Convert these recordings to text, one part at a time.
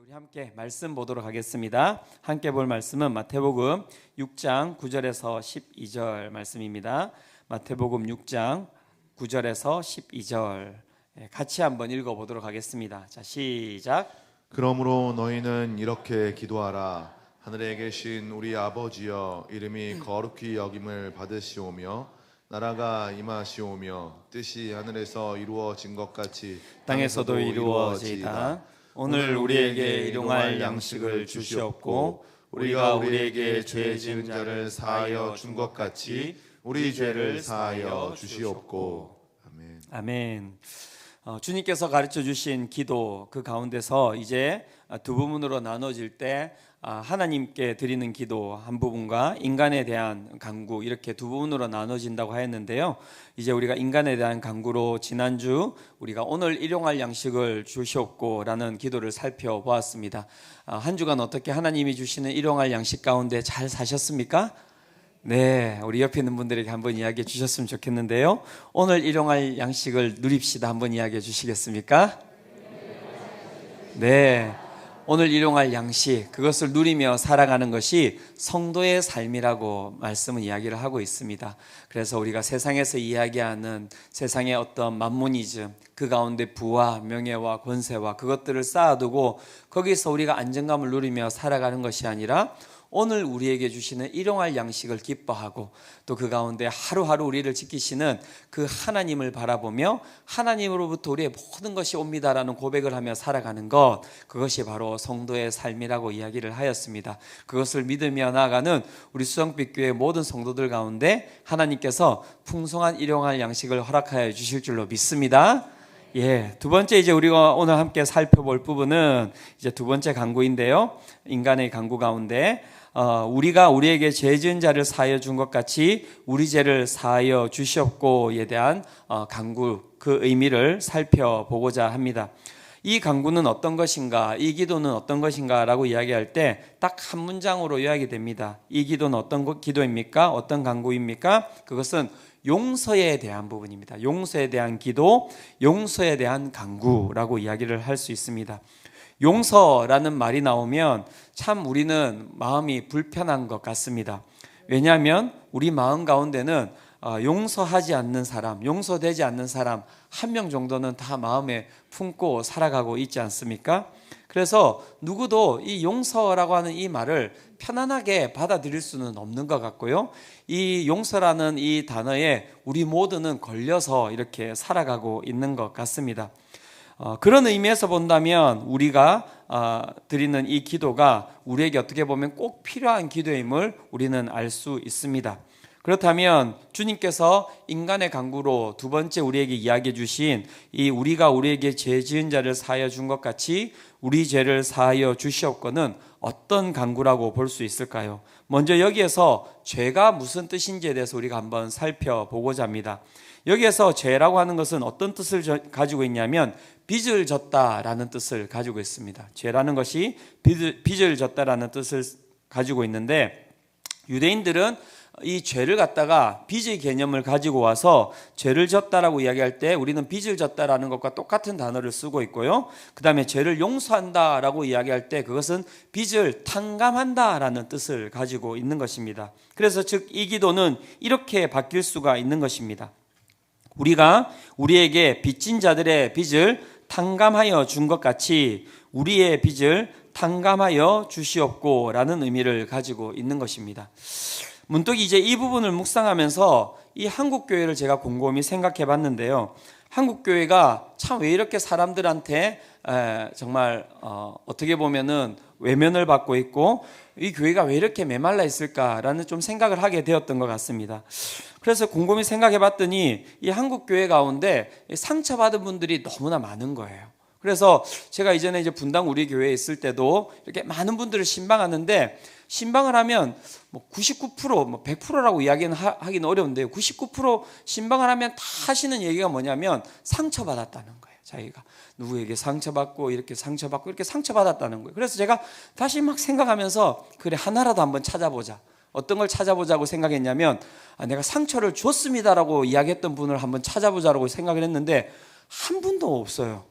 우리 함께 말씀 보도록 하겠습니다. 함께 볼 말씀은 마태복음 6장 9절에서 12절 말씀입니다. 마태복음 6장 9절에서 12절 같이 한번 읽어보도록 하겠습니다. 자, 시작. 그러므로 너희는 이렇게 기도하라. 하늘에 계신 우리 아버지여, 이름이 거룩히 여김을 받으시오며 나라가 임하시오며 뜻이 하늘에서 이루어진 것 같이 땅에서도 이루어지이다. 오늘 우리에게 일용할 양식을 주시옵고 우리가 우리에게 죄 지은 자를 사하여 준 것 같이 우리 죄를 사하여 주시옵고. 아멘. 아멘. 주님께서 가르쳐 주신 기도 그 가운데서 이제 두 부분으로 나눠질 때 하나님께 드리는 기도 한 부분과 인간에 대한 간구, 이렇게 두 부분으로 나눠진다고 하였는데요. 이제 우리가 인간에 대한 간구로 지난주 우리가 오늘 일용할 양식을 주시옵고 라는 기도를 살펴보았습니다. 한 주간 어떻게 하나님이 주시는 일용할 양식 가운데 잘 사셨습니까? 네, 우리 옆에 있는 분들에게 한번 이야기해 주셨으면 좋겠는데요. 오늘 일용할 양식을 누립시다. 한번 이야기해 주시겠습니까? 네, 오늘 일용할 양식, 그것을 누리며 살아가는 것이 성도의 삶이라고 말씀은 이야기를 하고 있습니다. 그래서 우리가 세상에서 이야기하는 세상의 어떤 만무니즘, 그 가운데 부와 명예와 권세와 그것들을 쌓아두고 거기서 우리가 안정감을 누리며 살아가는 것이 아니라 오늘 우리에게 주시는 일용할 양식을 기뻐하고 또 그 가운데 하루하루 우리를 지키시는 그 하나님을 바라보며 하나님으로부터 우리의 모든 것이 옵니다라는 고백을 하며 살아가는 것, 그것이 바로 성도의 삶이라고 이야기를 하였습니다. 그것을 믿으며 나아가는 우리 수성빛교회 모든 성도들 가운데 하나님께서 풍성한 일용할 양식을 허락하여 주실 줄로 믿습니다. 예, 두 번째 이제 우리가 오늘 함께 살펴볼 부분은 이제 두 번째 간구인데요. 인간의 간구 가운데 우리가 우리에게 죄 지은 자를 사하여 준 것 같이 우리 죄를 사하여 주시옵고에 대한 간구, 그 의미를 살펴보고자 합니다. 이 간구는 어떤 것인가, 이 기도는 어떤 것인가 라고 이야기할 때 딱 한 문장으로 요약이 됩니다. 이 기도는 어떤 기도입니까? 어떤 간구입니까? 그것은 용서에 대한 부분입니다. 용서에 대한 기도, 용서에 대한 간구라고 이야기를 할 수 있습니다. 용서라는 말이 나오면 참 우리는 마음이 불편한 것 같습니다. 왜냐하면 우리 마음 가운데는 용서하지 않는 사람, 용서되지 않는 사람 한 명 정도는 다 마음에 품고 살아가고 있지 않습니까? 그래서 누구도 이 용서라고 하는 이 말을 편안하게 받아들일 수는 없는 것 같고요. 이 용서라는 이 단어에 우리 모두는 걸려서 이렇게 살아가고 있는 것 같습니다. 그런 의미에서 본다면 우리가 드리는 이 기도가 우리에게 어떻게 보면 꼭 필요한 기도임을 우리는 알 수 있습니다. 그렇다면 주님께서 인간의 간구로 두 번째 우리에게 이야기해 주신 이 우리가 우리에게 죄 지은 자를 사하여 준 것 같이 우리 죄를 사하여 주시옵고는 어떤 간구라고 볼 수 있을까요? 먼저 여기에서 죄가 무슨 뜻인지에 대해서 우리가 한번 살펴보고자 합니다. 여기에서 죄라고 하는 것은 어떤 뜻을 가지고 있냐면 빚을 졌다라는 뜻을 가지고 있습니다. 죄라는 것이 빚을 졌다라는 뜻을 가지고 있는데 유대인들은 이 죄를 갖다가 빚의 개념을 가지고 와서 죄를 졌다라고 이야기할 때 우리는 빚을 졌다라는 것과 똑같은 단어를 쓰고 있고요. 그 다음에 죄를 용서한다라고 이야기할 때 그것은 빚을 탕감한다라는 뜻을 가지고 있는 것입니다. 그래서 즉 이 기도는 이렇게 바뀔 수가 있는 것입니다. 우리가 우리에게 빚진 자들의 빚을 탕감하여 준 것 같이 우리의 빚을 탕감하여 주시옵고 라는 의미를 가지고 있는 것입니다. 문득 이제 이 부분을 묵상하면서 이 한국교회를 제가 곰곰이 생각해 봤는데요. 한국교회가 참 왜 이렇게 사람들한테 정말 어떻게 보면은 외면을 받고 있고 이 교회가 왜 이렇게 메말라 있을까라는 좀 생각을 하게 되었던 것 같습니다. 그래서 곰곰이 생각해 봤더니 이 한국교회 가운데 상처받은 분들이 너무나 많은 거예요. 그래서 제가 이전에 이제 분당 우리 교회에 있을 때도 이렇게 많은 분들을 신방하는데 신방을 하면 뭐 99%, 뭐 100%라고 이야기는 하기는 어려운데요. 99% 신방을 하면 다 하시는 얘기가 뭐냐면 상처받았다는 거예요. 자기가 누구에게 상처받고 이렇게 상처받았다는 거예요. 그래서 제가 다시 막 생각하면서 그래 하나라도 한번 찾아보자. 어떤 걸 찾아보자고 생각했냐면 내가 상처를 줬습니다라고 이야기했던 분을 한번 찾아보자라고 생각을 했는데 한 분도 없어요.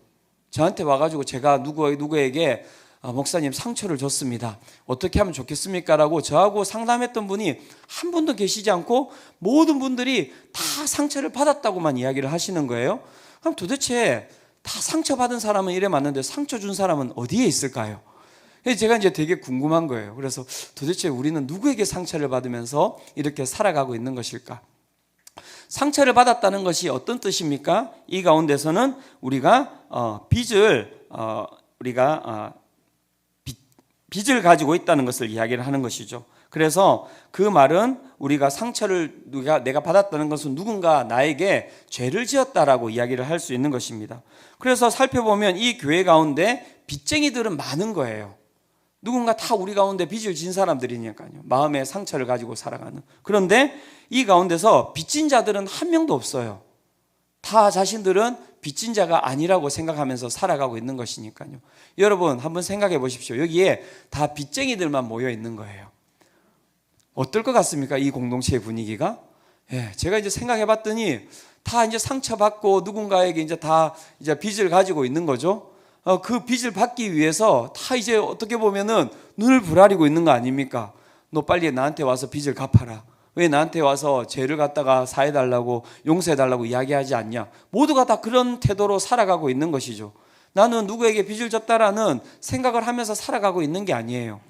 저한테 와가지고 제가 누구에게 목사님 상처를 줬습니다. 어떻게 하면 좋겠습니까? 라고 저하고 상담했던 분이 한 분도 계시지 않고 모든 분들이 다 상처를 받았다고만 이야기를 하시는 거예요. 그럼 도대체 다 상처받은 사람은 이래 맞는데 상처 준 사람은 어디에 있을까요? 제가 이제 되게 궁금한 거예요. 그래서 도대체 우리는 누구에게 상처를 받으면서 이렇게 살아가고 있는 것일까? 상처를 받았다는 것이 어떤 뜻입니까? 이 가운데서는 우리가 빚을 가지고 있다는 것을 이야기를 하는 것이죠. 그래서 그 말은 우리가 상처를 내가 받았다는 것은 누군가 나에게 죄를 지었다라고 이야기를 할 수 있는 것입니다. 그래서 살펴보면 이 교회 가운데 빚쟁이들은 많은 거예요. 누군가 다 우리 가운데 빚을 진 사람들이니까요. 마음의 상처를 가지고 살아가는. 그런데 이 가운데서 빚진 자들은 한 명도 없어요. 다 자신들은 빚진 자가 아니라고 생각하면서 살아가고 있는 것이니까요. 여러분 한번 생각해 보십시오. 여기에 다 빚쟁이들만 모여 있는 거예요. 어떨 것 같습니까? 이 공동체의 분위기가? 제가 이제 생각해 봤더니 다 이제 상처받고 누군가에게 이제 다 이제 빚을 가지고 있는 거죠. 그 빚을 받기 위해서 다 이제 어떻게 보면은 눈을 부라리고 있는 거 아닙니까? 너 빨리 나한테 와서 빚을 갚아라. 왜 나한테 와서 죄를 갖다가 사해달라고 용서해달라고 이야기하지 않냐? 모두가 다 그런 태도로 살아가고 있는 것이죠. 나는 누구에게 빚을 졌다라는 생각을 하면서 살아가고 있는 게 아니에요.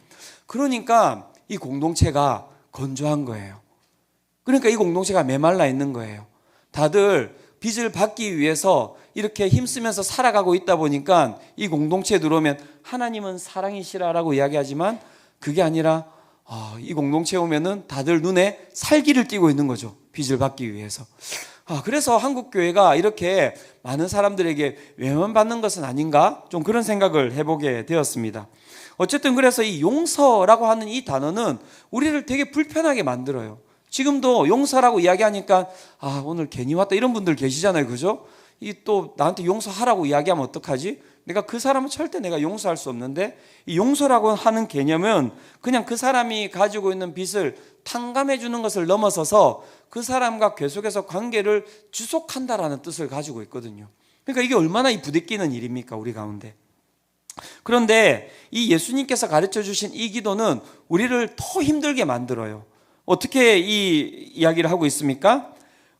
그러니까 이 공동체가 건조한 거예요. 그러니까 이 공동체가 메말라 있는 거예요. 다들 빚을 받기 위해서 이렇게 힘쓰면서 살아가고 있다 보니까 이 공동체에 들어오면 하나님은 사랑이시라라고 이야기하지만 그게 아니라 이 공동체에 오면은 다들 눈에 살기를 띠고 있는 거죠. 빚을 받기 위해서. 그래서 한국교회가 이렇게 많은 사람들에게 외면받는 것은 아닌가? 좀 그런 생각을 해보게 되었습니다. 어쨌든 그래서 이 용서라고 하는 이 단어는 우리를 되게 불편하게 만들어요. 지금도 용서라고 이야기하니까 오늘 괜히 왔다 이런 분들 계시잖아요. 그죠? 이 또 나한테 용서하라고 이야기하면 어떡하지? 내가 그 사람은 절대 내가 용서할 수 없는데 이 용서라고 하는 개념은 그냥 그 사람이 가지고 있는 빚을 탕감해 주는 것을 넘어서서 그 사람과 계속해서 관계를 지속한다라는 뜻을 가지고 있거든요. 그러니까 이게 얼마나 이 부대끼는 일입니까? 우리 가운데. 그런데 이 예수님께서 가르쳐 주신 이 기도는 우리를 더 힘들게 만들어요. 어떻게 이 이야기를 하고 있습니까?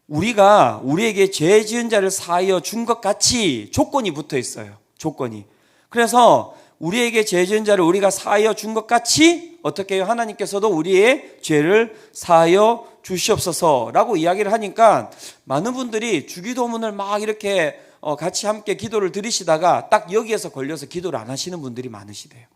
우리가 우리에게 죄 지은 자를 사하여 준 것 같이 조건이 붙어 있어요. 조건이. 그래서 우리에게 죄 지은 자를 우리가 사하여 준 것 같이 어떻게 해요? 하나님께서도 우리의 죄를 사하여 주시옵소서라고 이야기를 하니까 많은 분들이 주기도문을 막 이렇게 같이 함께 기도를 드리시다가 딱 여기에서 걸려서 기도를 안 하시는 분들이 많으시대요.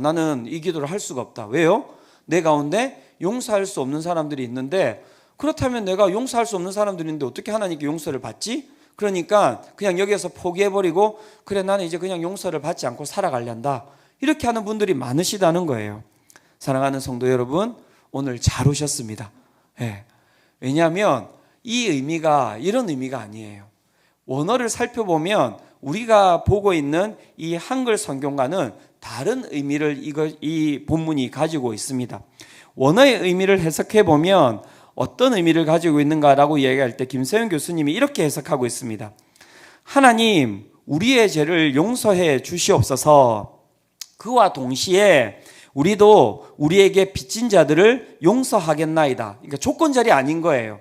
나는 이 기도를 할 수가 없다. 왜요? 내 가운데 용서할 수 없는 사람들이 있는데 그렇다면 내가 용서할 수 없는 사람들인데 어떻게 하나님께 용서를 받지? 그러니까 그냥 여기에서 포기해버리고 그래 나는 이제 그냥 용서를 받지 않고 살아가련다. 이렇게 하는 분들이 많으시다는 거예요. 사랑하는 성도 여러분, 오늘 잘 오셨습니다. 왜냐하면 이 의미가 이런 의미가 아니에요. 원어를 살펴보면 우리가 보고 있는 이 한글 성경과는 다른 의미를 이 본문이 가지고 있습니다. 원어의 의미를 해석해 보면 어떤 의미를 가지고 있는가라고 이야기할 때 김세현 교수님이 이렇게 해석하고 있습니다. 하나님, 우리의 죄를 용서해 주시옵소서. 그와 동시에 우리도 우리에게 빚진 자들을 용서하겠나이다. 그러니까 조건절이 아닌 거예요.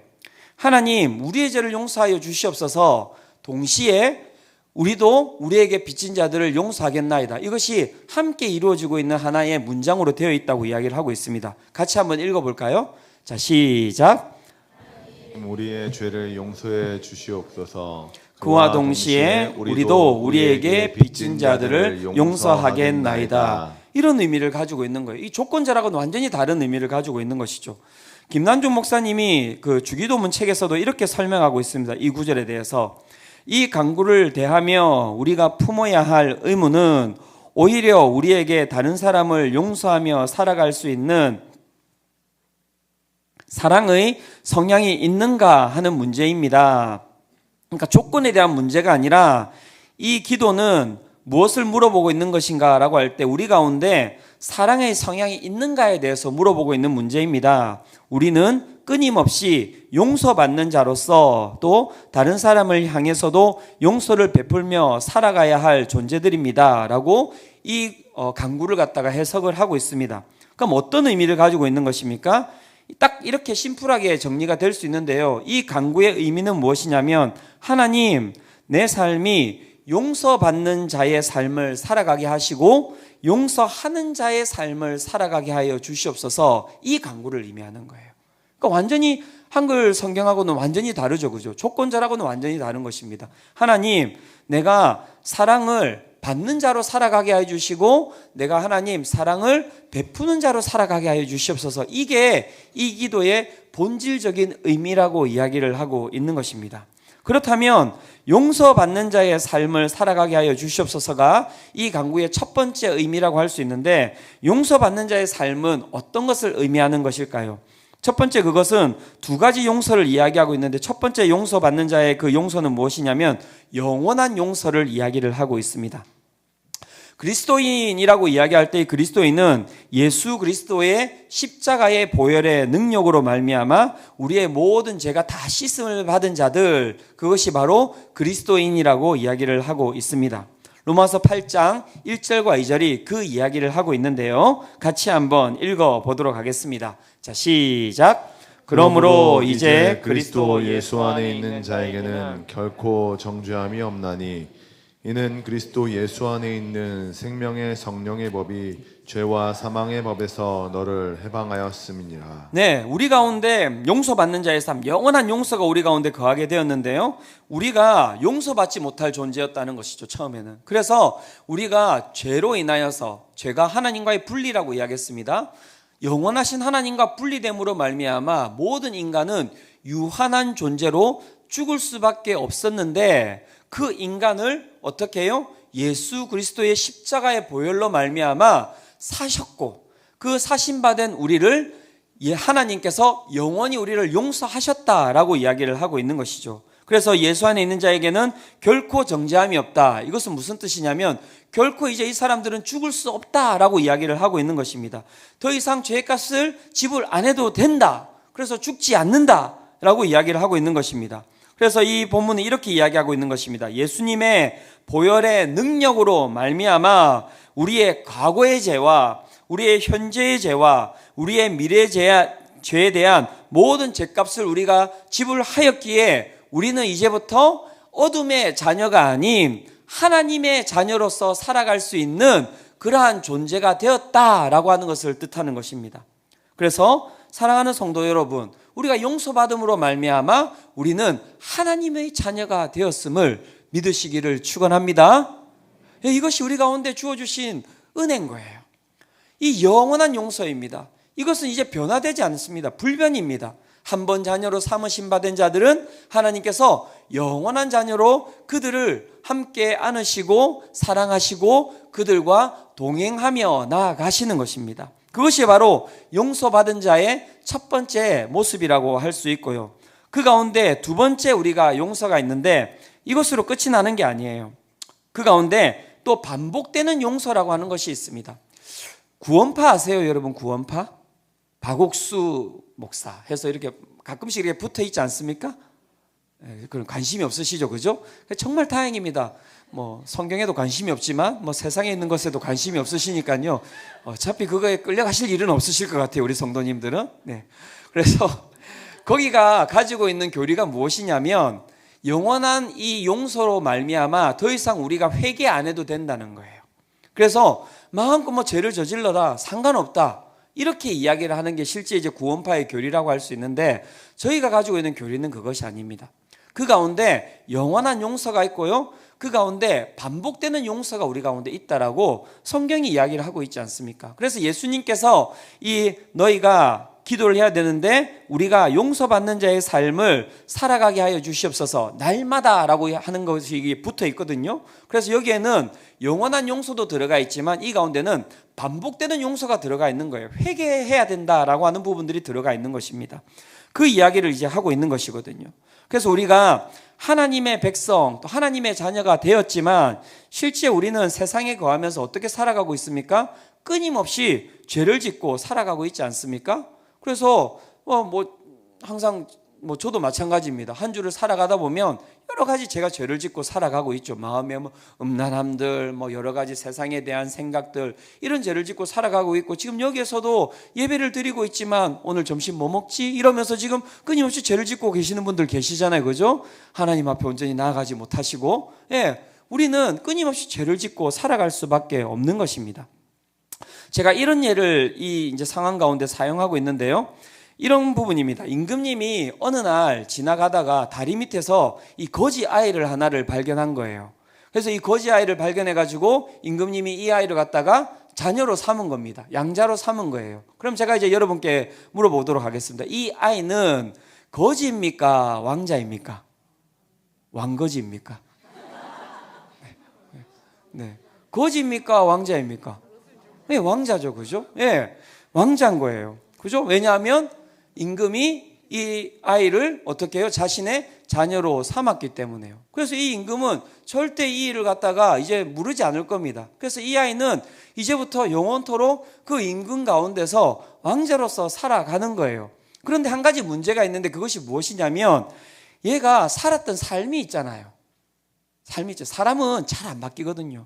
하나님, 우리의 죄를 용서하여 주시옵소서. 동시에 우리도 우리에게 빚진 자들을 용서하겠나이다. 이것이 함께 이루어지고 있는 하나의 문장으로 되어 있다고 이야기를 하고 있습니다. 같이 한번 읽어볼까요? 자, 시작. 우리의 죄를 용서해 주시옵소서. 그와 동시에 우리도 우리에게 빚진 자들을 용서하겠나이다. 이런 의미를 가지고 있는 거예요. 이 조건자랑은 완전히 다른 의미를 가지고 있는 것이죠. 김난준 목사님이 그 주기도문 책에서도 이렇게 설명하고 있습니다. 이 구절에 대해서. 이 간구를 대하며 우리가 품어야 할 의무는 오히려 우리에게 다른 사람을 용서하며 살아갈 수 있는 사랑의 성향이 있는가 하는 문제입니다. 그러니까 조건에 대한 문제가 아니라 이 기도는 무엇을 물어보고 있는 것인가 라고 할 때 우리 가운데 사랑의 성향이 있는가에 대해서 물어보고 있는 문제입니다. 우리는 끊임없이 용서받는 자로서 또 다른 사람을 향해서도 용서를 베풀며 살아가야 할 존재들입니다 라고 이 간구를 갖다가 해석을 하고 있습니다. 그럼 어떤 의미를 가지고 있는 것입니까? 딱 이렇게 심플하게 정리가 될 수 있는데요. 이 간구의 의미는 무엇이냐면 하나님, 내 삶이 용서받는 자의 삶을 살아가게 하시고 용서하는 자의 삶을 살아가게 하여 주시옵소서, 이 간구를 의미하는 거예요. 그러니까 완전히 한글 성경하고는 완전히 다르죠. 그죠? 조건절하고는 완전히 다른 것입니다. 하나님, 내가 사랑을 받는 자로 살아가게 해 주시고 내가 하나님 사랑을 베푸는 자로 살아가게 하여 주시옵소서, 이게 이 기도의 본질적인 의미라고 이야기를 하고 있는 것입니다. 그렇다면 용서받는 자의 삶을 살아가게 하여 주시옵소서가 이 간구의 첫 번째 의미라고 할 수 있는데, 용서받는 자의 삶은 어떤 것을 의미하는 것일까요? 첫 번째, 그것은 두 가지 용서를 이야기하고 있는데, 첫 번째 용서받는 자의 그 용서는 무엇이냐면 영원한 용서를 이야기를 하고 있습니다. 그리스도인이라고 이야기할 때 그리스도인은 예수 그리스도의 십자가의 보혈의 능력으로 말미암아 우리의 모든 죄가 다 씻음을 받은 자들, 그것이 바로 그리스도인이라고 이야기를 하고 있습니다. 로마서 8장 1절과 2절이 그 이야기를 하고 있는데요, 같이 한번 읽어보도록 하겠습니다. 자, 시작. 그러므로 이제 그리스도 예수 안에 있는 자에게는 결코 정죄함이 없나니, 이는 그리스도 예수 안에 있는 생명의 성령의 법이 죄와 사망의 법에서 너를 해방하였음이니라. 네, 우리 가운데 용서받는 자의 삶, 영원한 용서가 우리 가운데 거하게 되었는데요, 우리가 용서받지 못할 존재였다는 것이죠, 처음에는. 그래서 우리가 죄로 인하여서, 죄가 하나님과의 분리라고 이야기했습니다. 영원하신 하나님과 분리됨으로 말미암아 모든 인간은 유한한 존재로 죽을 수밖에 없었는데, 그 인간을 어떻게 해요? 예수 그리스도의 십자가의 보혈로 말미암아 사셨고, 그 사신받은 우리를 하나님께서 영원히 우리를 용서하셨다라고 이야기를 하고 있는 것이죠. 그래서 예수 안에 있는 자에게는 결코 정죄함이 없다. 이것은 무슨 뜻이냐면 결코 이제 이 사람들은 죽을 수 없다라고 이야기를 하고 있는 것입니다. 더 이상 죄값을 지불 안 해도 된다. 그래서 죽지 않는다라고 이야기를 하고 있는 것입니다. 그래서 이 본문은 이렇게 이야기하고 있는 것입니다. 예수님의 보혈의 능력으로 말미암아 우리의 과거의 죄와 우리의 현재의 죄와 우리의 미래의 죄에 대한 모든 죄값을 우리가 지불하였기에 우리는 이제부터 어둠의 자녀가 아닌 하나님의 자녀로서 살아갈 수 있는 그러한 존재가 되었다라고 하는 것을 뜻하는 것입니다. 그래서 사랑하는 성도 여러분, 우리가 용서받음으로 말미암아 우리는 하나님의 자녀가 되었음을 믿으시기를 축원합니다. 이것이 우리 가운데 주어주신 은혜인 거예요. 이 영원한 용서입니다. 이것은 이제 변화되지 않습니다. 불변입니다. 한 번 자녀로 삼으심 받은 자들은 하나님께서 영원한 자녀로 그들을 함께 안으시고 사랑하시고 그들과 동행하며 나아가시는 것입니다. 그것이 바로 용서받은 자의 첫 번째 모습이라고 할 수 있고요. 그 가운데 두 번째 우리가 용서가 있는데 이것으로 끝이 나는 게 아니에요. 그 가운데 또 반복되는 용서라고 하는 것이 있습니다. 구원파 아세요, 여러분? 구원파? 박옥수 목사 해서 이렇게 가끔씩 이렇게 붙어 있지 않습니까? 그런 관심이 없으시죠, 그죠? 정말 다행입니다. 성경에도 관심이 없지만 세상에 있는 것에도 관심이 없으시니까요. 어차피 그거에 끌려가실 일은 없으실 것 같아요, 우리 성도님들은. 네. 그래서 거기가 가지고 있는 교리가 무엇이냐면 영원한 이 용서로 말미암아 더 이상 우리가 회개 안 해도 된다는 거예요. 그래서 마음껏 죄를 저질러라, 상관없다, 이렇게 이야기를 하는 게 실제 이제 구원파의 교리라고 할 수 있는데, 저희가 가지고 있는 교리는 그것이 아닙니다. 그 가운데 영원한 용서가 있고요, 그 가운데 반복되는 용서가 우리 가운데 있다라고 성경이 이야기를 하고 있지 않습니까? 그래서 예수님께서 너희가 기도를 해야 되는데 우리가 용서받는 자의 삶을 살아가게 하여 주시옵소서, 날마다라고 하는 것이 붙어 있거든요. 그래서 여기에는 영원한 용서도 들어가 있지만 이 가운데는 반복되는 용서가 들어가 있는 거예요. 회개해야 된다라고 하는 부분들이 들어가 있는 것입니다. 그 이야기를 이제 하고 있는 것이거든요. 그래서 우리가 하나님의 백성, 또 하나님의 자녀가 되었지만 실제 우리는 세상에 거하면서 어떻게 살아가고 있습니까? 끊임없이 죄를 짓고 살아가고 있지 않습니까? 그래서 항상 뭐 저도 마찬가지입니다. 한 주를 살아가다 보면 여러 가지 제가 죄를 짓고 살아가고 있죠. 마음의 뭐 음란함들, 뭐 여러 가지 세상에 대한 생각들, 이런 죄를 짓고 살아가고 있고, 지금 여기에서도 예배를 드리고 있지만 오늘 점심 뭐 먹지? 이러면서 지금 끊임없이 죄를 짓고 계시는 분들 계시잖아요. 그죠? 하나님 앞에 온전히 나아가지 못하시고, 예, 우리는 끊임없이 죄를 짓고 살아갈 수밖에 없는 것입니다. 제가 이런 예를 이 이제 상황 가운데 사용하고 있는데요. 이런 부분입니다. 임금님이 어느 날 지나가다가 다리 밑에서 이 거지 아이를 하나를 발견한 거예요. 그래서 이 거지 아이를 발견해 가지고 임금님이 이 아이를 갖다가 자녀로 삼은 겁니다. 양자로 삼은 거예요. 그럼 제가 이제 여러분께 물어보도록 하겠습니다. 이 아이는 거지입니까? 왕자입니까? 왕거지입니까? 네. 거지입니까? 왕자입니까? 네, 왕자죠. 그죠? 예. 왕자인 거예요. 그죠? 왜냐하면 임금이 이 아이를 어떻게 해요? 자신의 자녀로 삼았기 때문에요. 그래서 이 임금은 절대 이 일을 갖다가 이제 무르지 않을 겁니다. 그래서 이 아이는 이제부터 영원토록 그 임금 가운데서 왕자로서 살아가는 거예요. 그런데 한 가지 문제가 있는데, 그것이 무엇이냐면 얘가 살았던 삶이 있잖아요. 삶이 있죠. 사람은 잘 안 바뀌거든요.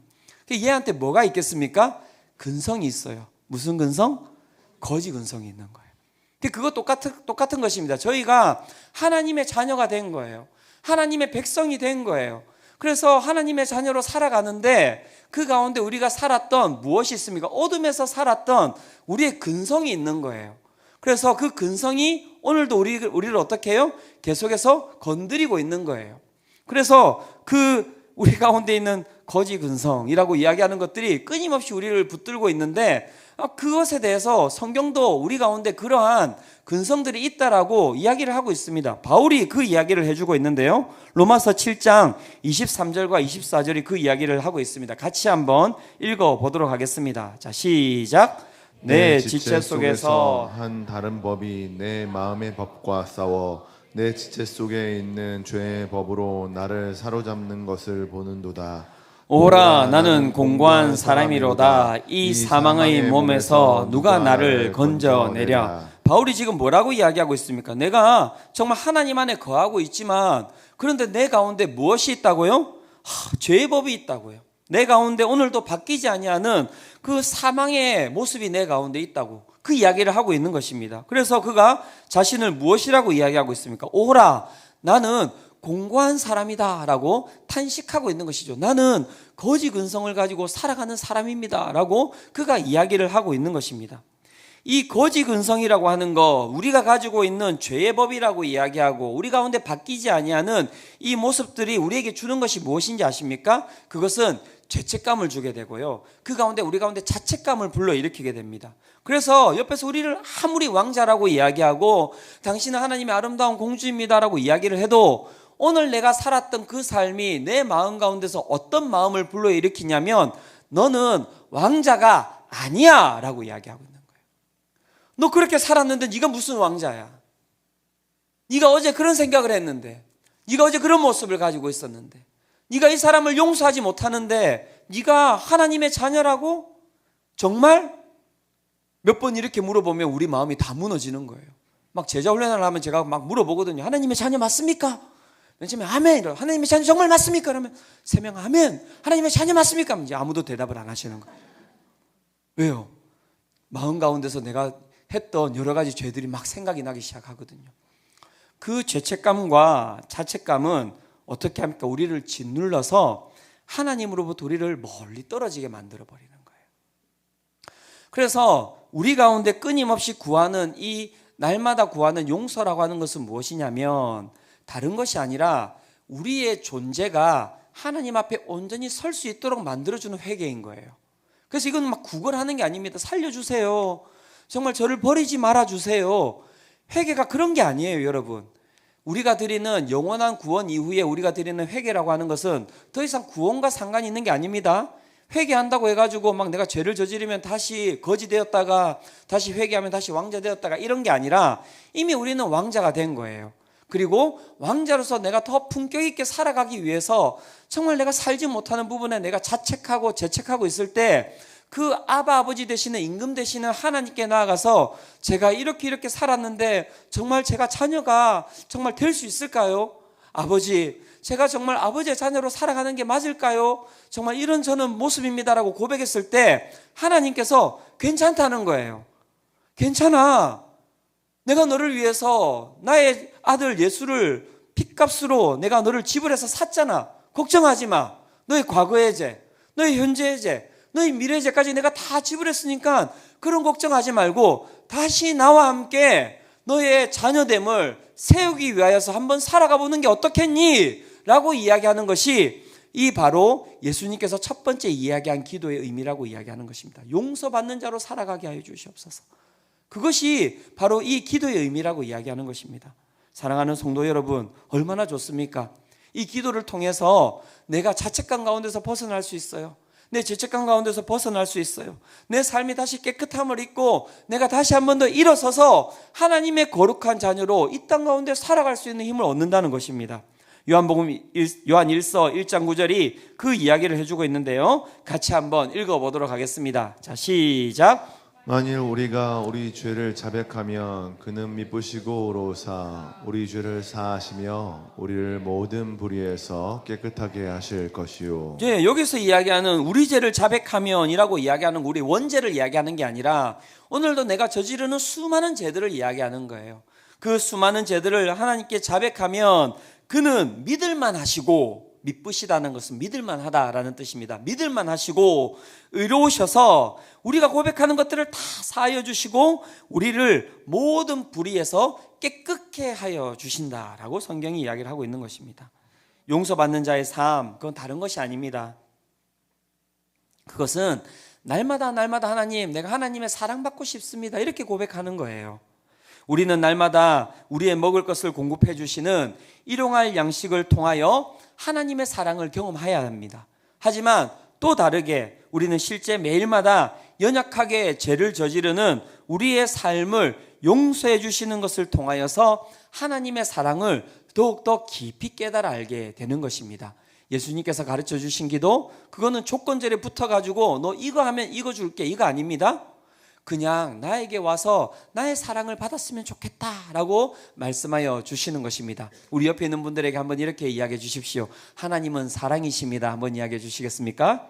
얘한테 뭐가 있겠습니까? 근성이 있어요. 무슨 근성? 거지 근성이 있는 거예요. 그거 똑같은 것입니다. 저희가 하나님의 자녀가 된 거예요. 하나님의 백성이 된 거예요. 그래서 하나님의 자녀로 살아가는데 그 가운데 우리가 살았던 무엇이 있습니까? 어둠에서 살았던 우리의 근성이 있는 거예요. 그래서 그 근성이 오늘도 우리를 어떻게 해요? 계속해서 건드리고 있는 거예요. 그래서 우리 가운데 있는 거지 근성이라고 이야기하는 것들이 끊임없이 우리를 붙들고 있는데, 그것에 대해서 성경도 우리 가운데 그러한 근성들이 있다라고 이야기를 하고 있습니다. 바울이 그 이야기를 해주고 있는데요. 로마서 7장 23절과 24절이 그 이야기를 하고 있습니다. 같이 한번 읽어보도록 하겠습니다. 자, 시작. 내 지체 속에서 한 다른 법이 내 마음의 법과 싸워 내 지체 속에 있는 죄의 법으로 나를 사로잡는 것을 보는도다. 오라, 나는 공고한 사람이로다. 이 사망의 몸에서 누가 나를 건져내랴. 바울이 지금 뭐라고 이야기하고 있습니까? 내가 정말 하나님 안에 거하고 있지만, 그런데 내 가운데 무엇이 있다고요? 죄의 법이 있다고요. 내 가운데 오늘도 바뀌지 아니하는 그 사망의 모습이 내 가운데 있다고 그 이야기를 하고 있는 것입니다. 그래서 그가 자신을 무엇이라고 이야기하고 있습니까? 오라, 나는 공고한 사람이다 라고 탄식하고 있는 것이죠. 나는 거지 근성을 가지고 살아가는 사람입니다 라고 그가 이야기를 하고 있는 것입니다. 이 거지 근성이라고 하는 거, 우리가 가지고 있는 죄의 법이라고 이야기하고 우리 가운데 바뀌지 아니하는 이 모습들이 우리에게 주는 것이 무엇인지 아십니까? 그것은 죄책감을 주게 되고요, 그 가운데 우리 가운데 자책감을 불러일으키게 됩니다. 그래서 옆에서 우리를 아무리 왕자라고 이야기하고 당신은 하나님의 아름다운 공주입니다라고 이야기를 해도 오늘 내가 살았던 그 삶이 내 마음 가운데서 어떤 마음을 불러일으키냐면, 너는 왕자가 아니야 라고 이야기하고 있는 거예요. 너 그렇게 살았는데 네가 무슨 왕자야? 네가 어제 그런 생각을 했는데, 네가 어제 그런 모습을 가지고 있었는데, 네가 이 사람을 용서하지 못하는데 네가 하나님의 자녀라고? 정말? 몇 번 이렇게 물어보면 우리 마음이 다 무너지는 거예요. 막 제자 훈련을 하면 제가 막 물어보거든요. 하나님의 자녀 맞습니까? 맨 처음에 아멘. 하나님의 자녀 정말 맞습니까? 그러면 3명 아멘. 하나님의 자녀 맞습니까? 이제 아무도 대답을 안 하시는 거예요. 왜요? 마음 가운데서 내가 했던 여러 가지 죄들이 막 생각이 나기 시작하거든요. 그 죄책감과 자책감은 어떻게 합니까? 우리를 짓눌러서 하나님으로부터 우리를 멀리 떨어지게 만들어버리는 거예요. 그래서 우리 가운데 끊임없이 구하는 이 날마다 구하는 용서라고 하는 것은 무엇이냐면, 다른 것이 아니라 우리의 존재가 하나님 앞에 온전히 설 수 있도록 만들어주는 회개인 거예요. 그래서 이건 막 구걸하는 게 아닙니다. 살려주세요. 정말 저를 버리지 말아주세요. 회개가 그런 게 아니에요, 여러분. 우리가 드리는 영원한 구원 이후에 우리가 드리는 회개라고 하는 것은 더 이상 구원과 상관이 있는 게 아닙니다. 회개한다고 해가지고 막 내가 죄를 저지르면 다시 거지 되었다가 다시 회개하면 다시 왕자 되었다가 이런 게 아니라 이미 우리는 왕자가 된 거예요. 그리고 왕자로서 내가 더 품격 있게 살아가기 위해서 정말 내가 살지 못하는 부분에 내가 자책하고 죄책하고 있을 때, 그 아버지 되시는 임금 되시는 하나님께 나아가서 제가 이렇게 살았는데 정말 제가 자녀가 정말 될 수 있을까요? 아버지, 제가 정말 아버지의 자녀로 살아가는 게 맞을까요? 정말 이런 저는 모습입니다라고 고백했을 때 하나님께서 괜찮다는 거예요. 괜찮아. 내가 너를 위해서 나의 아들 예수를 핏값으로 내가 너를 지불해서 샀잖아. 걱정하지 마. 너의 과거의 죄, 너의 현재의 죄, 너의 미래의 죄까지 내가 다 지불했으니까 그런 걱정하지 말고 다시 나와 함께 너의 자녀됨을 세우기 위하여서 한번 살아가 보는 게 어떻겠니? 라고 이야기하는 것이 이 바로 예수님께서 첫 번째 이야기한 기도의 의미라고 이야기하는 것입니다. 용서받는 자로 살아가게 하여 주시옵소서. 그것이 바로 이 기도의 의미라고 이야기하는 것입니다. 사랑하는 성도 여러분, 얼마나 좋습니까? 이 기도를 통해서 내가 자책감 가운데서 벗어날 수 있어요. 내 죄책감 가운데서 벗어날 수 있어요. 내 삶이 다시 깨끗함을 입고 내가 다시 한 번 더 일어서서 하나님의 거룩한 자녀로 이 땅 가운데 살아갈 수 있는 힘을 얻는다는 것입니다. 요한 1서 1장 9절이 그 이야기를 해주고 있는데요, 같이 한번 읽어보도록 하겠습니다. 자, 시작. 만일 우리가 우리 죄를 자백하면 그는 미쁘시고 의로우사 우리 죄를 사하시며 우리를 모든 불의에서 깨끗하게 하실 것이요. 예, 여기서 이야기하는 우리 죄를 자백하면이라고 이야기하는 우리 원죄를 이야기하는 게 아니라 오늘도 내가 저지르는 수많은 죄들을 이야기하는 거예요. 그 수많은 죄들을 하나님께 자백하면 그는 믿을만 하시고, 미쁘시다는 것은 믿을만 하다라는 뜻입니다. 믿을만 하시고 의로우셔서 우리가 고백하는 것들을 다 사하여 주시고 우리를 모든 불의에서 깨끗게 하여 주신다라고 성경이 이야기를 하고 있는 것입니다. 용서받는 자의 삶, 그건 다른 것이 아닙니다. 그것은 날마다 하나님, 내가 하나님의 사랑받고 싶습니다, 이렇게 고백하는 거예요. 우리는 날마다 우리의 먹을 것을 공급해 주시는 일용할 양식을 통하여 하나님의 사랑을 경험해야 합니다. 하지만 또 다르게 우리는 실제 매일마다 연약하게 죄를 저지르는 우리의 삶을 용서해 주시는 것을 통하여서 하나님의 사랑을 더욱더 깊이 깨달아 알게 되는 것입니다. 예수님께서 가르쳐 주신 기도, 그거는 조건절에 붙어가지고 너 이거 하면 이거 줄게, 이거 아닙니다. 그냥 나에게 와서 나의 사랑을 받았으면 좋겠다라고 말씀하여 주시는 것입니다. 우리 옆에 있는 분들에게 한번 이렇게 이야기해 주십시오. 하나님은 사랑이십니다. 한번 이야기해 주시겠습니까?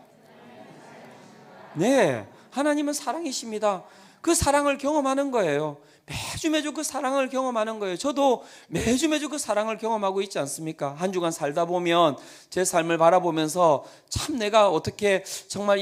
네, 하나님은 사랑이십니다. 그 사랑을 경험하는 거예요. 매주 그 사랑을 경험하는 거예요. 저도 매주 그 사랑을 경험하고 있지 않습니까? 한 주간 살다 보면 제 삶을 바라보면서 참 내가 어떻게 정말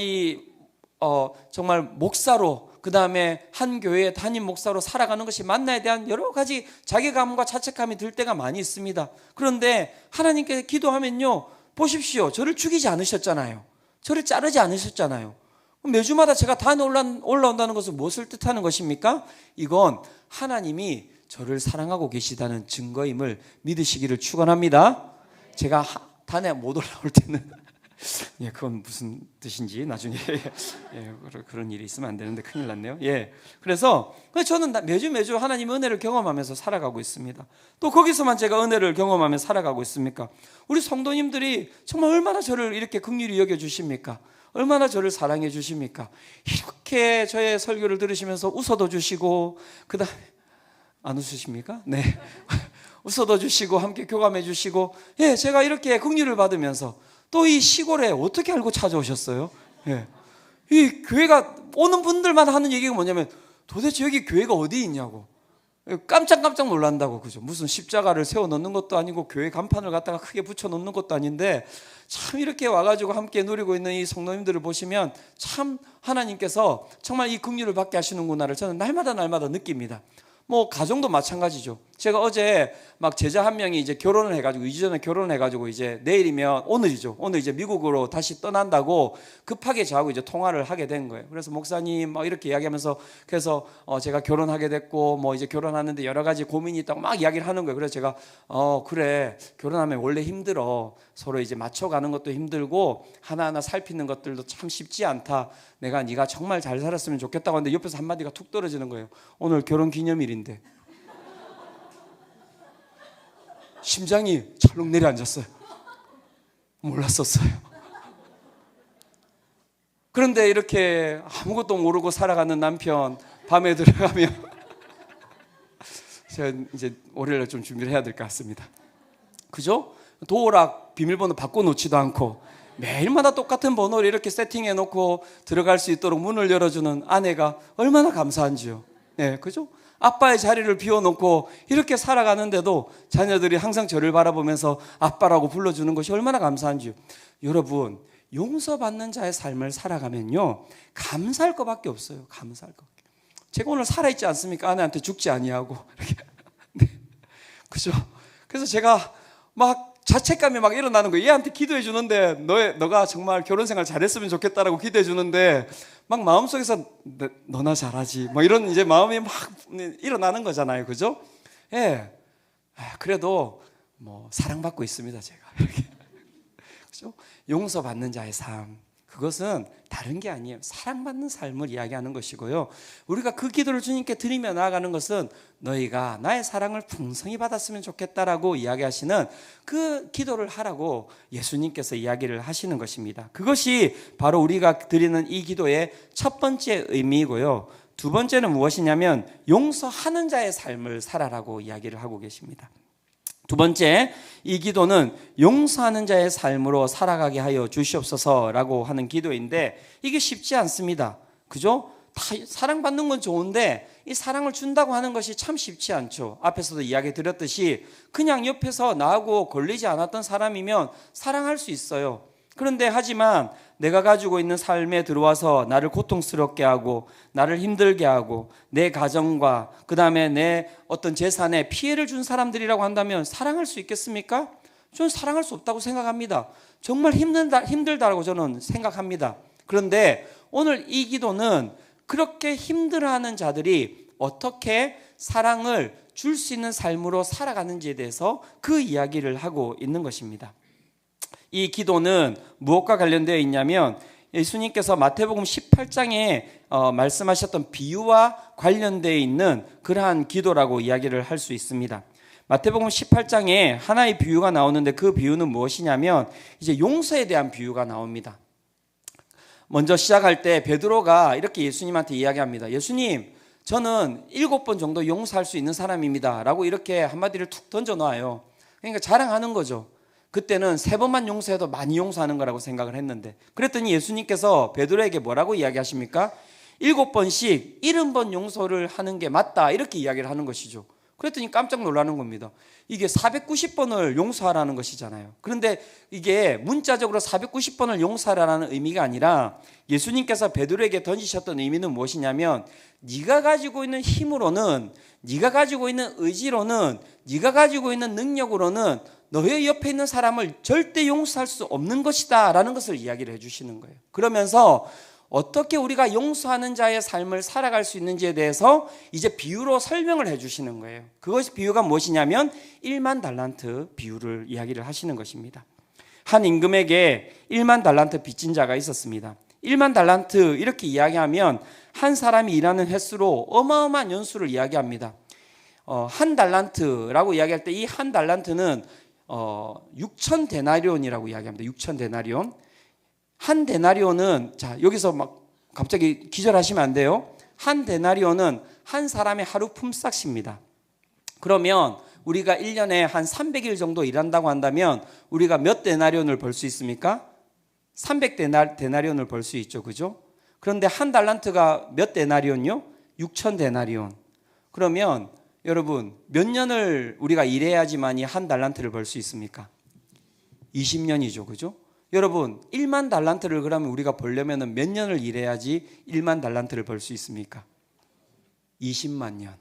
정말 목사로, 그 다음에 한 교회의 담임 목사로 살아가는 것이 맞나에 대한 여러 가지 자괴감과 자책감이 들 때가 많이 있습니다. 그런데 하나님께 기도하면요, 보십시오, 저를 죽이지 않으셨잖아요. 저를 자르지 않으셨잖아요. 매주마다 제가 단에 올라온다는 것은 무엇을 뜻하는 것입니까? 이건 하나님이 저를 사랑하고 계시다는 증거임을 믿으시기를 축원합니다. 제가 단에 못 올라올 때는 예, 그건 무슨 뜻인지 나중에 그런 일이 있으면 안 되는데 큰일 났네요. 예, 그래서 저는 매주 하나님의 은혜를 경험하면서 살아가고 있습니다. 또 거기서만 제가 은혜를 경험하며 살아가고 있습니까? 우리 성도님들이 정말 얼마나 저를 이렇게 긍휼히 여겨 주십니까? 얼마나 저를 사랑해 주십니까? 이렇게 저의 설교를 들으시면서 웃어도 주시고, 그 다음에 안 웃으십니까? 네. 웃어도 주시고 함께 교감해 주시고, 예, 제가 이렇게 긍휼을 받으면서 또 이 시골에 어떻게 알고 찾아오셨어요? 예. 이 교회가 오는 분들만 하는 얘기가 뭐냐면 도대체 여기 교회가 어디 있냐고 깜짝 놀란다고. 그죠? 무슨 십자가를 세워 놓는 것도 아니고 교회 간판을 갖다가 크게 붙여 놓는 것도 아닌데 참 이렇게 와가지고 함께 누리고 있는 이 성도님들을 보시면 참 하나님께서 정말 이 긍휼을 받게 하시는구나를 저는 날마다 느낍니다. 뭐 가정도 마찬가지죠. 제가 어제 막 제자 한 명이 이제 결혼을 해가지고 2주 전에 결혼을 해가지고 이제 내일이면 오늘이죠. 오늘 이제 미국으로 다시 떠난다고 급하게 저하고 이제 통화를 하게 된 거예요. 그래서 목사님 막 이렇게 이야기하면서 그래서 제가 결혼하게 됐고 뭐 이제 결혼하는데 여러 가지 고민이 있다고 막 이야기를 하는 거예요. 그래서 제가 그래, 결혼하면 원래 힘들어. 서로 이제 맞춰가는 것도 힘들고 하나하나 살피는 것들도 참 쉽지 않다. 내가 네가 정말 잘 살았으면 좋겠다고 하는데 옆에서 한마디가 툭 떨어지는 거예요. 오늘 결혼 기념일인데. 심장이 철렁 내려앉았어요. 몰랐었어요. 그런데 이렇게 아무것도 모르고 살아가는 남편 밤에 들어가면 제가 이제 월요일에 좀 준비를 해야 될 것 같습니다. 그죠? 도어락 비밀번호 바꿔놓지도 않고 매일마다 똑같은 번호를 이렇게 세팅해 놓고 들어갈 수 있도록 문을 열어주는 아내가 얼마나 감사한지요. 네, 그죠? 아빠의 자리를 비워놓고 이렇게 살아가는데도 자녀들이 항상 저를 바라보면서 아빠라고 불러주는 것이 얼마나 감사한지요. 여러분, 용서받는 자의 삶을 살아가면요, 감사할 것밖에 없어요. 감사할 것. 제가 오늘 살아있지 않습니까? 아내한테 죽지 아니하고 이렇게. 네. 그죠? 그래서 제가 막 자책감이 막 일어나는 거예요. 얘한테 기도해 주는데 너가 정말 결혼 생활 잘했으면 좋겠다라고 기도해 주는데 막 마음속에서 너나 잘하지 뭐 이런 이제 마음이 막 일어나는 거잖아요. 그죠? 예. 그래도 뭐 사랑받고 있습니다, 제가. 이렇게. 그죠? 용서받는 자의 삶. 그것은 다른 게 아니에요. 사랑받는 삶을 이야기하는 것이고요. 우리가 그 기도를 주님께 드리며 나아가는 것은 너희가 나의 사랑을 풍성히 받았으면 좋겠다라고 이야기하시는 그 기도를 하라고 예수님께서 이야기를 하시는 것입니다. 그것이 바로 우리가 드리는 이 기도의 첫 번째 의미이고요. 두 번째는 무엇이냐면 용서하는 자의 삶을 살아라고 이야기를 하고 계십니다. 두 번째, 이 기도는 용서하는 자의 삶으로 살아가게 하여 주시옵소서라고 하는 기도인데 이게 쉽지 않습니다. 그죠? 사랑받는 건 좋은데 이 사랑을 준다고 하는 것이 참 쉽지 않죠. 앞에서도 이야기 드렸듯이 그냥 옆에서 나하고 걸리지 않았던 사람이면 사랑할 수 있어요. 그런데 하지만 내가 가지고 있는 삶에 들어와서 나를 고통스럽게 하고 나를 힘들게 하고 내 가정과 그 다음에 내 어떤 재산에 피해를 준 사람들이라고 한다면 사랑할 수 있겠습니까? 저는 사랑할 수 없다고 생각합니다. 정말 힘들다고 저는 생각합니다. 그런데 오늘 이 기도는 그렇게 힘들어하는 자들이 어떻게 사랑을 줄 수 있는 삶으로 살아가는지에 대해서 그 이야기를 하고 있는 것입니다. 이 기도는 무엇과 관련되어 있냐면 예수님께서 마태복음 18장에 말씀하셨던 비유와 관련되어 있는 그러한 기도라고 이야기를 할 수 있습니다. 마태복음 18장에 하나의 비유가 나오는데 그 비유는 무엇이냐면 이제 용서에 대한 비유가 나옵니다. 먼저 시작할 때 베드로가 이렇게 예수님한테 이야기합니다. 예수님, 저는 7번 정도 용서할 수 있는 사람입니다 라고 이렇게 한마디를 툭 던져놔요. 그러니까 자랑하는 거죠. 그때는 3번만 용서해도 많이 용서하는 거라고 생각을 했는데 그랬더니 예수님께서 베드로에게 뭐라고 이야기하십니까? 7번씩 70번 용서를 하는 게 맞다 이렇게 이야기를 하는 것이죠. 그랬더니 깜짝 놀라는 겁니다. 이게 490번을 용서하라는 것이잖아요. 그런데 이게 문자적으로 490번을 용서하라는 의미가 아니라 예수님께서 베드로에게 던지셨던 의미는 무엇이냐면 네가 가지고 있는 힘으로는, 네가 가지고 있는 의지로는, 네가 가지고 있는 능력으로는 너의 옆에 있는 사람을 절대 용서할 수 없는 것이다 라는 것을 이야기를 해주시는 거예요. 그러면서 어떻게 우리가 용서하는 자의 삶을 살아갈 수 있는지에 대해서 이제 비유로 설명을 해주시는 거예요. 그것이 비유가 무엇이냐면 1만 달란트 비유를 이야기를 하시는 것입니다. 한 임금에게 1만 달란트 빚진 자가 있었습니다. 1만 달란트 이렇게 이야기하면 한 사람이 일하는 횟수로 어마어마한 연수를 이야기합니다. 한 달란트라고 이야기할 때 이 한 달란트는 6천 데나리온이라고 이야기합니다. 6천 데나리온. 한 데나리온은 자 여기서 막 갑자기 기절하시면 안 돼요. 한 데나리온은 한 사람의 하루 품삯입니다. 그러면 우리가 1년에 한 300일 정도 일한다고 한다면 우리가 몇 데나리온을 벌 수 있습니까? 300데나리온을 벌 수 있죠. 그죠? 그런데 한 달란트가 몇 데나리온요? 6천 데나리온. 그러면 여러분 몇 년을 우리가 일해야지만이 한 달란트를 벌 수 있습니까? 20년이죠. 그죠? 여러분 1만 달란트를 그러면 우리가 벌려면 몇 년을 일해야지 1만 달란트를 벌 수 있습니까? 20만 년.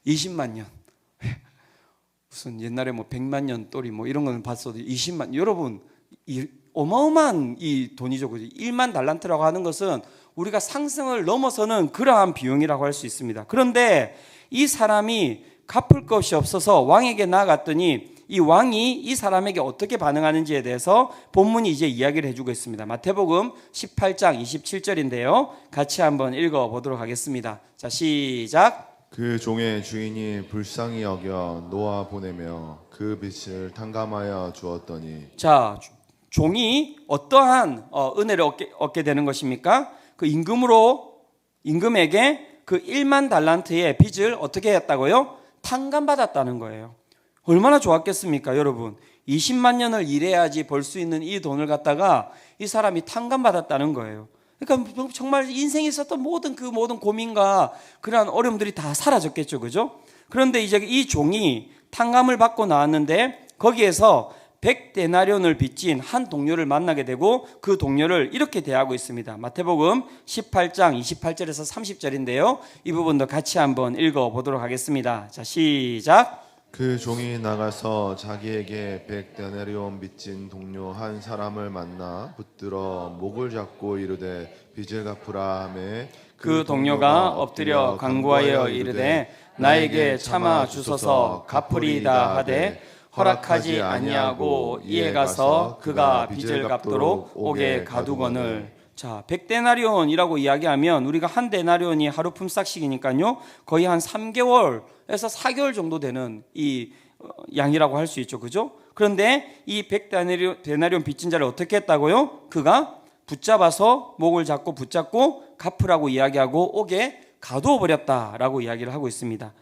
20만 년. 무슨 옛날에 뭐 100만 년 또리 뭐 이런 거는 봤어도 20만. 여러분 어마어마한 이 돈이죠. 그죠? 1만 달란트라고 하는 것은 우리가 상승을 넘어서는 그러한 비용이라고 할 수 있습니다. 그런데 이 사람이 갚을 것이 없어서 왕에게 나아갔더니 이 왕이 이 사람에게 어떻게 반응하는지에 대해서 본문이 이제 이야기를 해주고 있습니다. 마태복음 18장 27절인데요. 같이 한번 읽어보도록 하겠습니다. 자, 시작. 그 종의 주인이 불쌍히 여겨 놓아 보내며 그 빚을 탕감하여 주었더니. 자, 종이 어떠한 은혜를 얻게 되는 것입니까? 그 임금에게 그 1만 달란트의 빚을 어떻게 했다고요? 탕감받았다는 거예요. 얼마나 좋았겠습니까, 여러분? 20만 년을 일해야지 벌 수 있는 이 돈을 갖다가 이 사람이 탕감받았다는 거예요. 그러니까 정말 인생에 있었던 모든 고민과 그러한 어려움들이 다 사라졌겠죠, 그죠? 그런데 이제 이 종이 탕감을 받고 나왔는데 거기에서 100데나리온을 빚진 한 동료를 만나게 되고 그 동료를 이렇게 대하고 있습니다. 마태복음 18장 28절에서 30절인데요. 이 부분도 같이 한번 읽어보도록 하겠습니다. 자, 시작. 그 종이 나가서 자기에게 100데나리온 빚진 동료 한 사람을 만나 붙들어 목을 잡고 이르되 빚을 갚으라 하매 그 동료가 엎드려 간구하여 이르되 나에게 참아 주소서 갚으리이다 하되 허락하지 아니하고 이에 가서 그가 빚을 갚도록 옥에 가두거늘. 자, 100데나리온이라고 이야기하면 우리가 한 데나리온이 하루 품삯씩이니까요 거의 한 3개월에서 4개월 정도 되는 이 양이라고 할 수 있죠, 그죠? 그런데 이 100데나리온 빚진 자를 어떻게 했다고요? 그가 목을 잡고 붙잡고 갚으라고 이야기하고 옥에 가두어 버렸다라고 이야기를 하고 있습니다.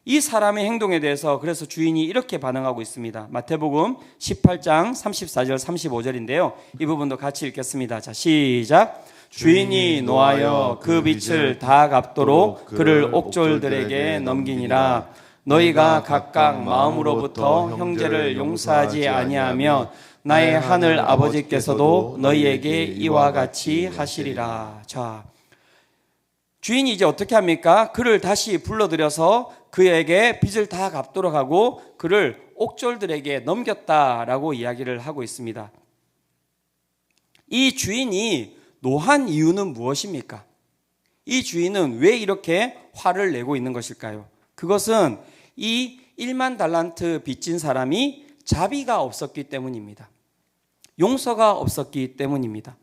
이 사람의 행동에 대해서 그래서 주인이 이렇게 반응하고 있습니다. 마태복음 18장 34절 35절인데요. 이 부분도 같이 읽겠습니다. 자, 시작. 주인이 노하여 그 빚을 다 갚도록 그를 옥졸들에게 넘기니라. 너희가 각각 마음으로부터 형제를 용서하지 아니하면 나의 하늘 아버지께서도 너희에게 이와 같이 하시리라. 자, 주인이 이제 어떻게 합니까? 그를 다시 불러들여서 그에게 빚을 다 갚도록 하고 그를 옥졸들에게 넘겼다라고 이야기를 하고 있습니다. 이 주인이 노한 이유는 무엇입니까? 이 주인은 왜 이렇게 화를 내고 있는 것일까요? 그것은 이 1만 달란트 빚진 사람이 자비가 없었기 때문입니다. 용서가 없었기 때문입니다.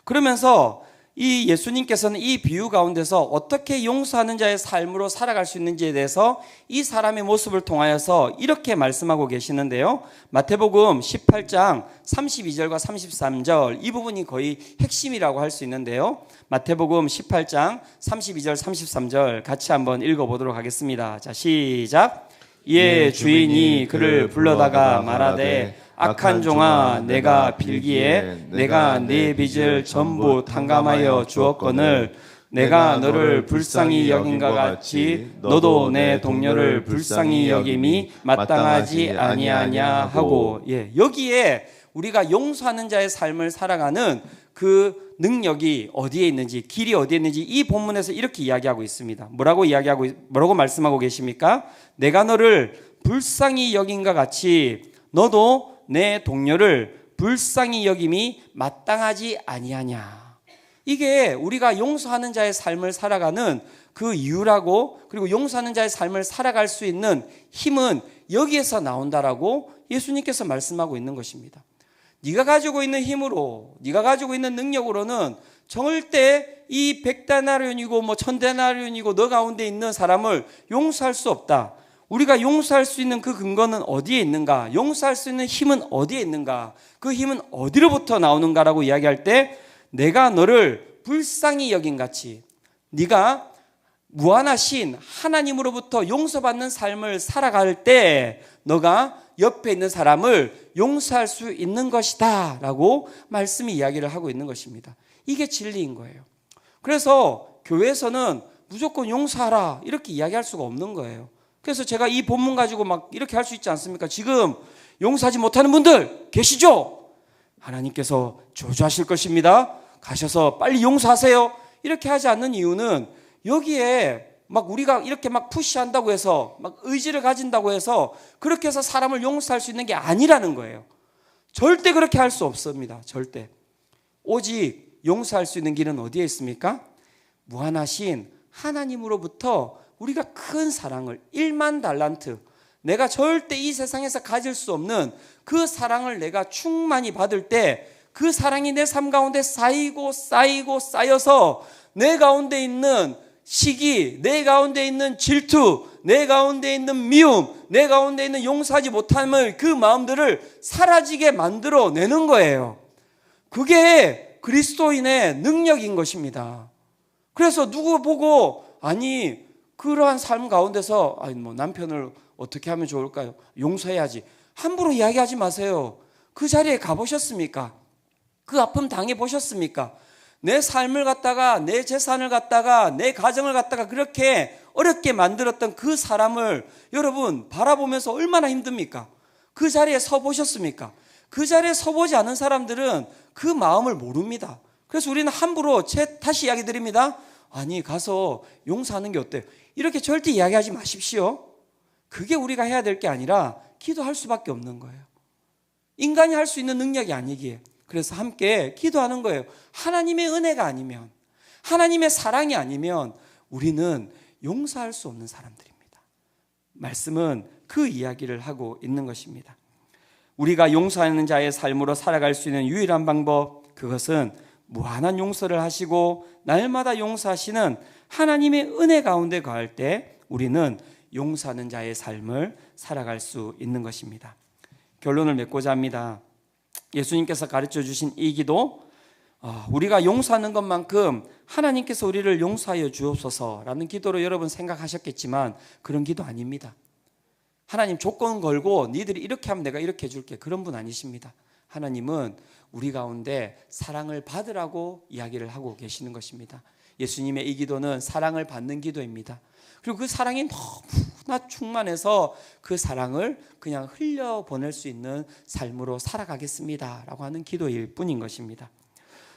그러면서 이 예수님께서는 이 비유 가운데서 어떻게 용서하는 자의 삶으로 살아갈 수 있는지에 대해서 이 사람의 모습을 통하여서 이렇게 말씀하고 계시는데요. 마태복음 18장 32절과 33절 이 부분이 거의 핵심이라고 할 수 있는데요. 마태복음 18장 32절 33절 같이 한번 읽어보도록 하겠습니다. 자, 시작. 이에 주인이 그를 불러다가 말하되 악한 종아, 내가 빌기에 내가 네 빚을 전부 탕감하여 주었거늘 내가 너를 불쌍히 여긴과 같이 너도 내 동료를 불쌍히 여김이 마땅하지 아니하냐 하고. 여기에 우리가 용서하는 자의 삶을 살아가는 그 능력이 어디에 있는지, 길이 어디에 있는지 이 본문에서 이렇게 이야기하고 있습니다. 뭐라고 말씀하고 계십니까? 내가 너를 불쌍히 여긴과 같이 너도 내 동료를 불쌍히 여김이 마땅하지 아니하냐. 이게 우리가 용서하는 자의 삶을 살아가는 그 이유라고, 그리고 용서하는 자의 삶을 살아갈 수 있는 힘은 여기에서 나온다라고 예수님께서 말씀하고 있는 것입니다. 네가 가지고 있는 힘으로, 네가 가지고 있는 능력으로는 절대 이 100데나리온이고 1000데나리온이고 너 가운데 있는 사람을 용서할 수 없다. 우리가 용서할 수 있는 그 근거는 어디에 있는가? 용서할 수 있는 힘은 어디에 있는가? 그 힘은 어디로부터 나오는가라고 이야기할 때 내가 너를 불쌍히 여긴 같이 네가 무한하신 하나님으로부터 용서받는 삶을 살아갈 때 너가 옆에 있는 사람을 용서할 수 있는 것이다 라고 말씀이 이야기를 하고 있는 것입니다. 이게 진리인 거예요. 그래서 교회에서는 무조건 용서하라 이렇게 이야기할 수가 없는 거예요. 그래서 제가 이 본문 가지고 막 이렇게 할 수 있지 않습니까? 지금 용서하지 못하는 분들 계시죠? 하나님께서 저주하실 것입니다. 가셔서 빨리 용서하세요. 이렇게 하지 않는 이유는 여기에 막 우리가 이렇게 막 푸시한다고 해서 막 의지를 가진다고 해서 그렇게 해서 사람을 용서할 수 있는 게 아니라는 거예요. 절대 그렇게 할 수 없습니다. 절대. 오직 용서할 수 있는 길은 어디에 있습니까? 무한하신 하나님으로부터 우리가 큰 사랑을 1만 달란트 내가 절대 이 세상에서 가질 수 없는 그 사랑을 내가 충만히 받을 때 그 사랑이 내 삶 가운데 쌓이고 쌓여서 내 가운데 있는 시기, 내 가운데 있는 질투, 내 가운데 있는 미움, 내 가운데 있는 용서하지 못함을 그 마음들을 사라지게 만들어내는 거예요. 그게 그리스도인의 능력인 것입니다. 그래서 누구 보고 아니 그러한 삶 가운데서 아니 뭐 남편을 어떻게 하면 좋을까요? 용서해야지. 함부로 이야기하지 마세요. 그 자리에 가보셨습니까? 그 아픔 당해보셨습니까? 내 삶을 갖다가, 내 재산을 갖다가, 내 가정을 갖다가 그렇게 어렵게 만들었던 그 사람을 여러분 바라보면서 얼마나 힘듭니까? 그 자리에 서 보셨습니까? 그 자리에 서보지 않은 사람들은 그 마음을 모릅니다. 그래서 우리는 함부로 다시 이야기 드립니다. 아니 가서 용서하는 게 어때요? 이렇게 절대 이야기하지 마십시오. 그게 우리가 해야 될 게 아니라 기도할 수밖에 없는 거예요. 인간이 할 수 있는 능력이 아니기에. 그래서 함께 기도하는 거예요. 하나님의 은혜가 아니면, 하나님의 사랑이 아니면 우리는 용서할 수 없는 사람들입니다. 말씀은 그 이야기를 하고 있는 것입니다. 우리가 용서하는 자의 삶으로 살아갈 수 있는 유일한 방법, 그것은 무한한 용서를 하시고 날마다 용서하시는 하나님의 은혜 가운데 거할 때 우리는 용서하는 자의 삶을 살아갈 수 있는 것입니다. 결론을 맺고자 합니다. 예수님께서 가르쳐 주신 이 기도, 우리가 용서하는 것만큼 하나님께서 우리를 용서하여 주옵소서라는 기도로 여러분 생각하셨겠지만 그런 기도 아닙니다. 하나님 조건 걸고 니들이 이렇게 하면 내가 이렇게 해줄게, 그런 분 아니십니다. 하나님은 우리 가운데 사랑을 받으라고 이야기를 하고 계시는 것입니다. 예수님의 이 기도는 사랑을 받는 기도입니다. 그리고 그 사랑이 너무나 충만해서 그 사랑을 그냥 흘려보낼 수 있는 삶으로 살아가겠습니다 라고 하는 기도일 뿐인 것입니다.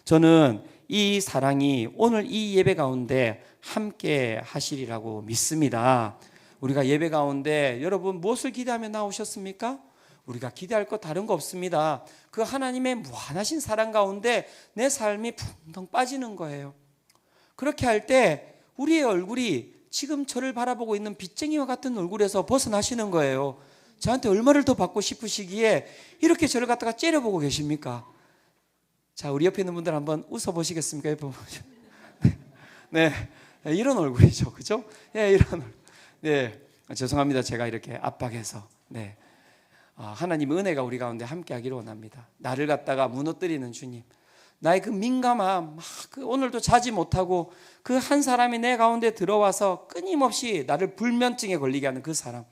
저는 이 사랑이 오늘 이 예배 가운데 함께 하시리라고 믿습니다. 우리가 예배 가운데 여러분 무엇을 기대하며 나오셨습니까? 우리가 기대할 것 다른 거 없습니다. 그 하나님의 무한하신 사랑 가운데 내 삶이 붕덩 빠지는 거예요. 그렇게 할 때 우리의 얼굴이 지금 저를 바라보고 있는 빚쟁이와 같은 얼굴에서 벗어나시는 거예요. 저한테 얼마를 더 받고 싶으시기에 이렇게 저를 갖다가 째려보고 계십니까? 자, 우리 옆에 있는 분들 한번 웃어보시겠습니까? 네, 이런 얼굴이죠, 그죠? 네, 이런 얼굴. 네, 죄송합니다. 제가 이렇게 압박해서. 네, 하나님 은혜가 우리 가운데 함께하기를 원합니다. 나를 갖다가 무너뜨리는 주님, 나의 그 민감함, 오늘도 자지 못하고 그 한 사람이 내 가운데 들어와서 끊임없이 나를 불면증에 걸리게 하는 그 사람,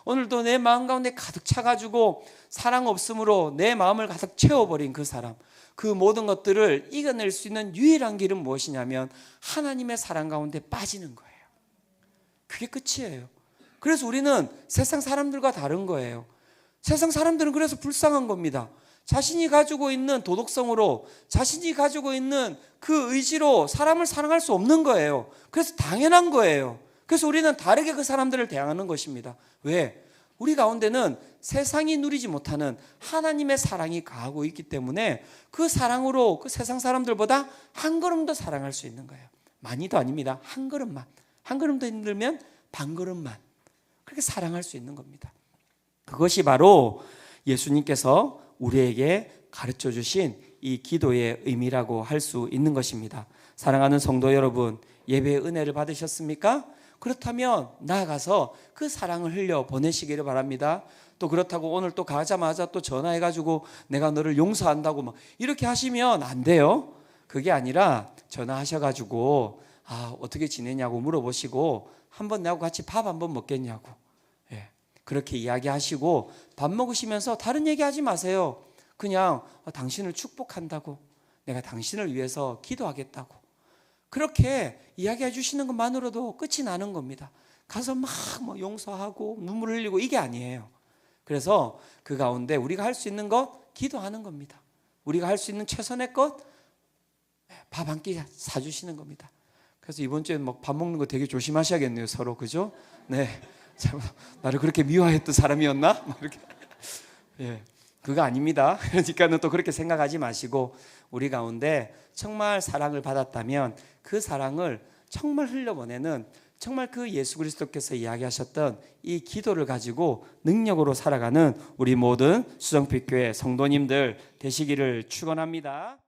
오늘도 내 마음 가운데 가득 차가지고 사랑 없음으로 내 마음을 가득 채워버린 그 사람, 그 모든 것들을 이겨낼 수 있는 유일한 길은 무엇이냐면 하나님의 사랑 가운데 빠지는 거예요. 그게 끝이에요. 그래서 우리는 세상 사람들과 다른 거예요. 세상 사람들은 그래서 불쌍한 겁니다. 자신이 가지고 있는 도덕성으로, 자신이 가지고 있는 그 의지로 사람을 사랑할 수 없는 거예요. 그래서 당연한 거예요. 그래서 우리는 다르게 그 사람들을 대항하는 것입니다. 왜? 우리 가운데는 세상이 누리지 못하는 하나님의 사랑이 가하고 있기 때문에 그 사랑으로 그 세상 사람들보다 한 걸음 더 사랑할 수 있는 거예요. 많이도 아닙니다. 한 걸음만. 한 걸음 더 힘들면 반 걸음만. 그렇게 사랑할 수 있는 겁니다. 그것이 바로 예수님께서 우리에게 가르쳐 주신 이 기도의 의미라고 할 수 있는 것입니다. 사랑하는 성도 여러분, 예배의 은혜를 받으셨습니까? 그렇다면 나아가서 그 사랑을 흘려 보내시기를 바랍니다. 또 그렇다고 오늘 또 가자마자 또 전화해가지고 내가 너를 용서한다고 막 이렇게 하시면 안 돼요. 그게 아니라 전화하셔가지고 어떻게 지내냐고 물어보시고 한번 나하고 같이 밥 한번 먹겠냐고, 그렇게 이야기하시고 밥 먹으시면서 다른 얘기하지 마세요. 그냥 당신을 축복한다고, 내가 당신을 위해서 기도하겠다고, 그렇게 이야기해 주시는 것만으로도 끝이 나는 겁니다. 가서 막 용서하고 눈물 흘리고 이게 아니에요. 그래서 그 가운데 우리가 할 수 있는 것 기도하는 겁니다. 우리가 할 수 있는 최선의 것 밥 한 끼 사주시는 겁니다. 그래서 이번 주에 밥 먹는 거 되게 조심하셔야겠네요, 서로. 그죠? 네. 나를 그렇게 미워했던 사람이었나? 이렇게. 그거 아닙니다. 그러니까는 또 그렇게 생각하지 마시고 우리 가운데 정말 사랑을 받았다면 그 사랑을 정말 흘려보내는, 정말 그 예수 그리스도께서 이야기하셨던 이 기도를 가지고 능력으로 살아가는 우리 모든 수정빛교회 성도님들 되시기를 축원합니다.